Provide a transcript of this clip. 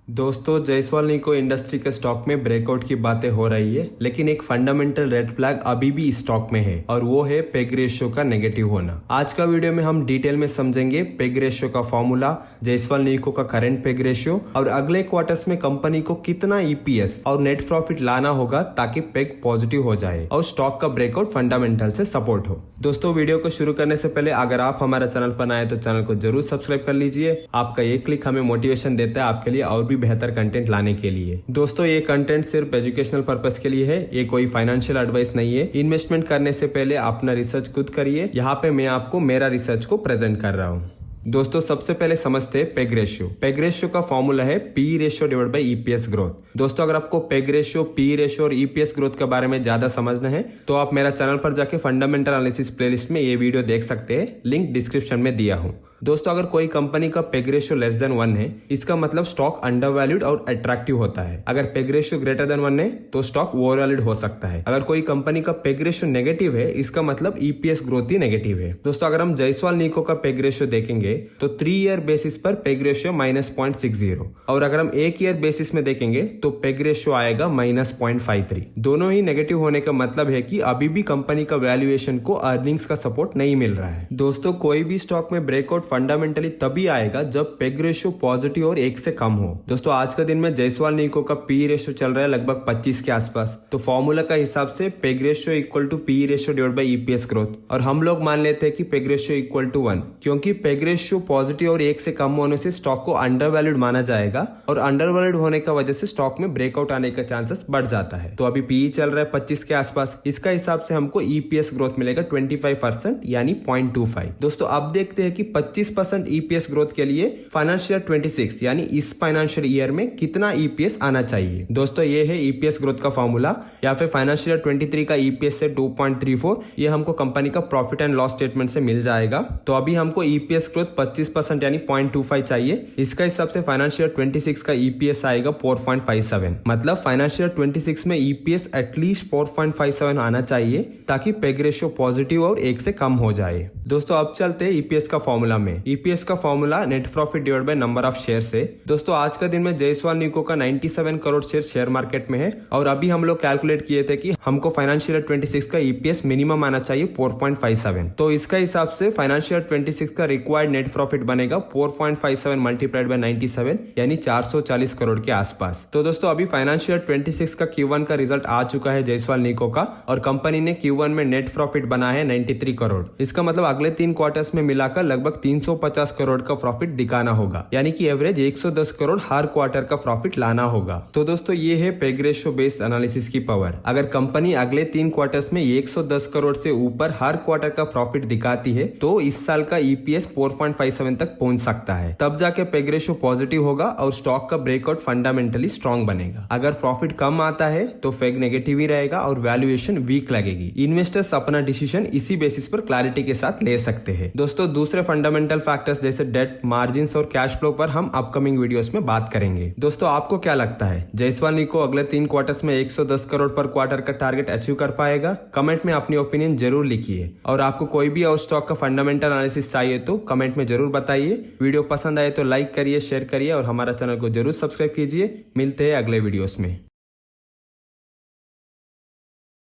दोस्तों जायसवाल निको इंडस्ट्री के स्टॉक में ब्रेकआउट की बातें हो रही है, लेकिन एक फंडामेंटल रेड फ्लैग अभी भी स्टॉक में है और वो है पेग रेशियो का नेगेटिव होना। आज का वीडियो में हम डिटेल में समझेंगे पेग रेशियो का फॉर्मूला, जायसवाल निको का करंट पेग रेशियो और अगले क्वार्टर्स में कंपनी को कितना ईपीएस और नेट प्रॉफिट लाना होगा ताकि पेग पॉजिटिव हो जाए और स्टॉक का ब्रेकआउट फंडामेंटल से सपोर्ट हो। दोस्तों वीडियो को शुरू करने से पहले अगर आप हमारे चैनल पर आए तो चैनल को जरूर सब्सक्राइब कर लीजिए। आपका एक क्लिक हमें मोटिवेशन देता है आपके लिए और भी बेहतर कंटेंट लाने के लिए। दोस्तों ये कंटेंट सिर्फ एजुकेशनल पर्पस के लिए है, ये कोई फाइनेंशियल एडवाइस नहीं है। इन्वेस्टमेंट करने से पहले अपना रिसर्च खुद करिए। यहाँ पे मैं आपको मेरा रिसर्च को प्रेजेंट कर रहा हूँ। दोस्तों सबसे पहले समझते हैं पेग रेशियो। पेग रेशियो का फॉर्मूला है P ratio divide by EPS growth. दोस्तों अगर आपको पेग रेशियो, पी रेशियो और ईपीएस ग्रोथ के बारे में ज्यादा समझना है तो आप मेरा चैनल पर जाके फंडामेंटल एनालिसिस प्लेलिस्ट में ये वीडियो देख सकते हैं, लिंक डिस्क्रिप्शन में दिया हूँ। दोस्तों अगर कोई कंपनी का पेग रेशियो लेस देन 1 है, इसका मतलब स्टॉक अंडर वैल्यूड और अट्रैक्टिव होता है। अगर पेग रेशियो ग्रेटर देन 1 है तो स्टॉक ओवर वैल्यूड हो सकता है। अगर कोई कंपनी का पेग रेशियो नेगेटिव है, इसका मतलब ईपीएस ग्रोथ ही नेगेटिव है। दोस्तों अगर हम जायसवाल निको का पेग रेशियो देखेंगे तो 3 ईयर बेसिस पर पेग रेशियो -0.60 और अगर हम 1 ईयर बेसिस में देखेंगे तो पेग रेशियो आएगा -0.53। दोनों ही नेगेटिव होने का मतलब है कि अभी भी कंपनी का वैल्यूएशन को अर्निंग्स का सपोर्ट नहीं मिल रहा है। दोस्तों कोई भी स्टॉक में ब्रेकआउट फंडामेंटली तभी आएगा जब पेग रेशियो पॉजिटिव और 1 से कम हो। दोस्तों आज का दिन में जायसवाल निको का पी रेशियो चल रहा है लगभग 25 के आसपास। तो फॉर्मूला का हिसाब से PEG ratio equal to P ratio divide by EPS growth, और हम लोग मान लेते हैं कि पेग रेशियो इक्वल टू 1, क्योंकि पेग रेशियो पॉजिटिव और 1 से कम होने से स्टॉक को अंडर वैल्यूड माना जाएगा और अंडर वैल्यूड होने की वजह से स्टॉक में ब्रेकआउट आने का चांसेस बढ़ जाता है। तो अभी पी चल रहा है 25 के आसपास, इसका हिसाब से हमको ईपीएस ग्रोथ मिलेगा 25% यानी 0.25। दोस्तों अब देखते हैं कि 25% ईपीएस ग्रोथ के लिए फाइनेंशियल 26 यानी इस फाइनेंशियल ईयर में कितना ईपीएस आना चाहिए। दोस्तों ये है ईपीएस ग्रोथ का फॉर्मूला, या फिर फाइनेंशियल 23 का ईपीएस से 2.34 ये हमको कंपनी का प्रॉफिट एंड लॉस स्टेटमेंट से मिल जाएगा। तो अभी हमको ईपीएस ग्रोथ 25% यानी 0.25 चाहिए। इसका हिसाब से फाइनेंशियल 26 का ईपीएस आएगा 4.57। मतलब फाइनेंशियल 26 में ईपीएस एटलीस्ट 4.57 आना चाहिए ताकि पेग रेशियो पॉजिटिव और 1 से कम हो जाए। दोस्तों अब चलते हैं ईपीएस का फॉर्मूला में। ईपीएस का formula net profit divide by number of share से। दोस्तों आज का दिन में जायसवाल निको का 97 करोड़ शेयर मार्केट में है और अभी हम लोग कैलकुलेट किए थे कि हमको फाइनेंशियल 26 का ईपीएस मिनिमम आना चाहिए 4.57। तो इसका हिसाब से फाइनेंशियल 26 का रिक्वायर्ड नेट प्रॉफिट बनेगा 4.57 मल्टीप्लाइड बाय 97 यानी 440 करोड़ के आसपास। तो दोस्तों अभी फाइनेंशियल 26 का Q1 का रिजल्ट आ चुका है जायसवाल निको का, और कंपनी ने Q1 में नेट प्रॉफिट बना है 93 करोड़। इसका मतलब अगले 3 क्वार्टर्स में मिलाकर लगभग 350 करोड़ का प्रॉफिट दिखाना होगा, यानी कि एवरेज 110 करोड़ हर क्वार्टर का प्रॉफिट लाना होगा। तो दोस्तों ये है पेग रेशियो बेस्ड एनालिसिस की पावर। अगर कंपनी अगले 3 क्वार्टर्स में 110 करोड़ से ऊपर हर क्वार्टर का प्रॉफिट दिखाती है तो इस साल का ईपीएस 4.57 तक पहुंच सकता है। तब जाके पेग रेशियो पॉजिटिव होगा और स्टॉक का ब्रेकआउट फंडामेंटली स्ट्रॉन्ग बनेगा। अगर प्रॉफिट कम आता है तो पेग नेगेटिव ही रहेगा और वैल्यूएशन वीक लगेगी। इन्वेस्टर्स अपना डिसीजन इसी बेसिस पर क्लैरिटी के साथ ले सकते हैं। दोस्तों दूसरे फंडामेंटल फैक्टर्स जैसे डेट, मार्जिन्स और कैश फ्लो पर हम अपकमिंग वीडियोस में बात करेंगे। दोस्तों आपको क्या लगता है जायसवाल निको अगले 3 क्वार्टर्स में 110 करोड़ पर क्वार्टर का टारगेट अचीव कर पाएगा? कमेंट में अपनी ओपिनियन जरूर लिखिए, और आपको कोई भी और स्टॉक का फंडामेंटल एनालिसिस चाहिए तो कमेंट में जरूर बताइए। वीडियो पसंद आए तो लाइक करिए, शेयर करिए और हमारा चैनल को जरूर सब्सक्राइब कीजिए। मिलते हैं अगले वीडियोस में।